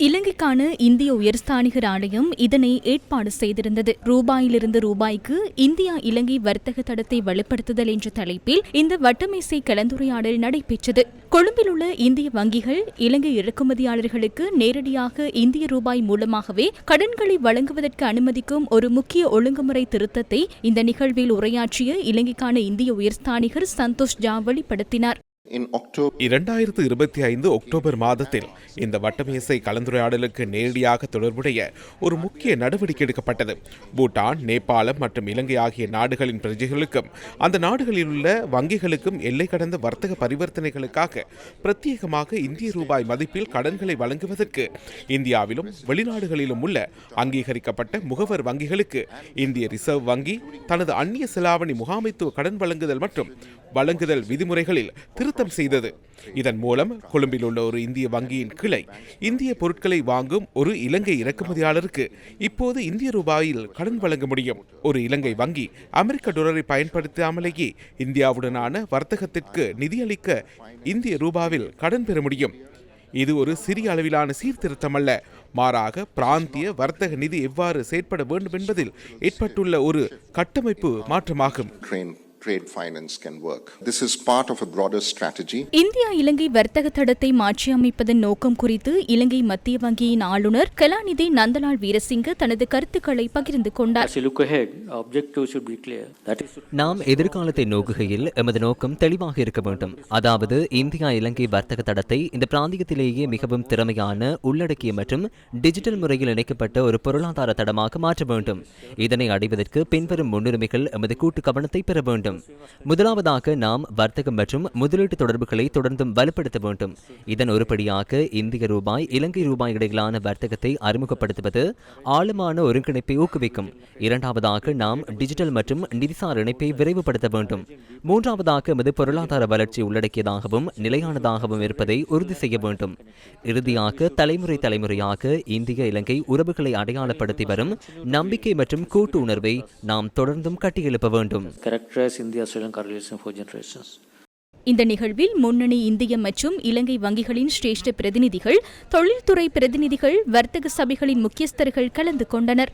இலங்கைக்கான இந்திய உயர்ஸ்தானிகர் ஆணையம் இதனை ஏற்பாடு செய்திருந்தது. ரூபாயிலிருந்து ரூபாய்க்கு இந்தியா இலங்கை வர்த்தக தடத்தை வலுப்படுத்துதல் என்ற தலைப்பில் இந்த வட்டமேசை கலந்துரையாடல் நடைபெற்றது. கொழும்பில் உள்ள இந்திய வங்கிகள் இலங்கை இறக்குமதியாளர்களுக்கு நேரடியாக இந்திய ரூபாய் மூலமாகவே கடன்களை வழங்குவதற்கு அனுமதிக்கும் ஒரு முக்கிய ஒழுங்குமுறை திருத்தத்தை இந்த நிகழ்வில் உரையாற்றிய இலங்கைக்கான இந்திய உயர்ஸ்தானிகர் சந்தோஷ் ஜா வெளிப்படுத்தினார். 2025 அக்டோபர் மாதத்தில் இந்த வட்டமேசை கலந்துரையாடலுக்கு நேரடியாக தொடர்புடைய ஒரு முக்கிய நடவடிக்கை எடுக்கப்பட்டது. பூட்டான், நேபாளம் மற்றும் இலங்கை ஆகிய நாடுகளின் பிரஜைகளுக்கும் அந்த நாடுகளில் உள்ள வங்கிகளுக்கும் எல்லை கடந்த வர்த்தக பரிவர்த்தனைகளுக்காக பிரத்யேகமாக இந்திய ரூபாய் மதிப்பில் கடன்களை வழங்குவதற்கு இந்தியாவிலும் வெளிநாடுகளிலும் உள்ள அங்கீகரிக்கப்பட்ட முகவர் வங்கிகளுக்கு இந்திய ரிசர்வ் வங்கி தனது அந்நிய செலாவணி முகாமைத்துவ கடன் வழங்குதல் மற்றும் வழங்குதல் விதிமுறைகளில் திருத்தம் செய்தது. இதன் மூலம் கொழும்பில் உள்ள ஒரு இந்திய வங்கியின் கிளை இந்திய பொருட்களை வாங்கும் ஒரு இலங்கை இறக்குமதியாளருக்கு இப்போது இந்திய ரூபாயில் கடன் வழங்க முடியும். ஒரு இலங்கை வங்கி அமெரிக்க டாலரை பயன்படுத்தாமலேயே இந்தியாவுடனான வர்த்தகத்திற்கு நிதியளிக்க இந்திய ரூபாவில் கடன் பெற முடியும். இது ஒரு சிறிய அளவிலான சீர்திருத்தம் அல்ல, மாறாக பிராந்திய வர்த்தக நிதி எவ்வாறு செயற்பட வேண்டும் என்பதில் ஏற்பட்டுள்ள ஒரு கட்டமைப்பு மாற்றமாகும். இந்தியா இலங்கை வர்த்தக தடத்தை மாற்றியமைப்பதன் நோக்கம் குறித்து இலங்கை மத்திய வங்கியின் ஆளுநர் கலாநிதி நந்தலால் வீரசிங்க தனது கருத்துக்களை பகிர்ந்து கொண்டார். நாம் எதிர்காலத்தை நோக்குகையில் எமது நோக்கம் தெளிவாக இருக்க வேண்டும். அதாவது இந்தியா இலங்கை வர்த்தக தடத்தை இந்த பிராந்தியத்திலேயே மிகவும் திறமையான, உள்ளடக்கிய மற்றும் டிஜிட்டல் முறையில் இணைக்கப்பட்ட ஒரு பொருளாதார தடமாக மாற்ற வேண்டும். இதனை அடைவதற்கு பின்வரும் முன்னுரிமைகள் எமது கூட்டு கவனத்தை பெற வேண்டும். முதலாவதாக நாம் வர்த்தகம் மற்றும் முதலீட்டு தொடர்புகளை தொடர்ந்தும் வலுப்படுத்த வேண்டும். இதன் ஒருபடியாக இந்திய ரூபாய் இலங்கை ரூபாய் இடையிலான வர்த்தகத்தை அறிமுகப்படுத்துவது ஆழமான ஒருங்கிணைப்பை ஊக்குவிக்கும். இரண்டாவதாக நாம் டிஜிட்டல் மற்றும் நிதிசார் இணைப்பை விரைவுபடுத்த வேண்டும். மூன்றாவதாக எமது பொருளாதார வளர்ச்சி உள்ளடக்கியதாகவும் நிலையானதாகவும் இருப்பதை உறுதி செய்ய வேண்டும். இறுதியாக தலைமுறையாக இந்திய இலங்கை உறவுகளை அடையாளப்படுத்தி வரும் நம்பிக்கை மற்றும் கூட்டு உணர்வை நாம் தொடர்ந்தும் கட்டியெழுப்ப வேண்டும். இந்த நிகழ்வில் முன்னணி இந்திய மற்றும் இலங்கை வங்கிகளின் சிரேஷ்ட பிரதிநிதிகள், தொழில்துறை பிரதிநிதிகள், வர்த்தக சபைகளின் முக்கியஸ்தர்கள் கலந்து கொண்டனர்.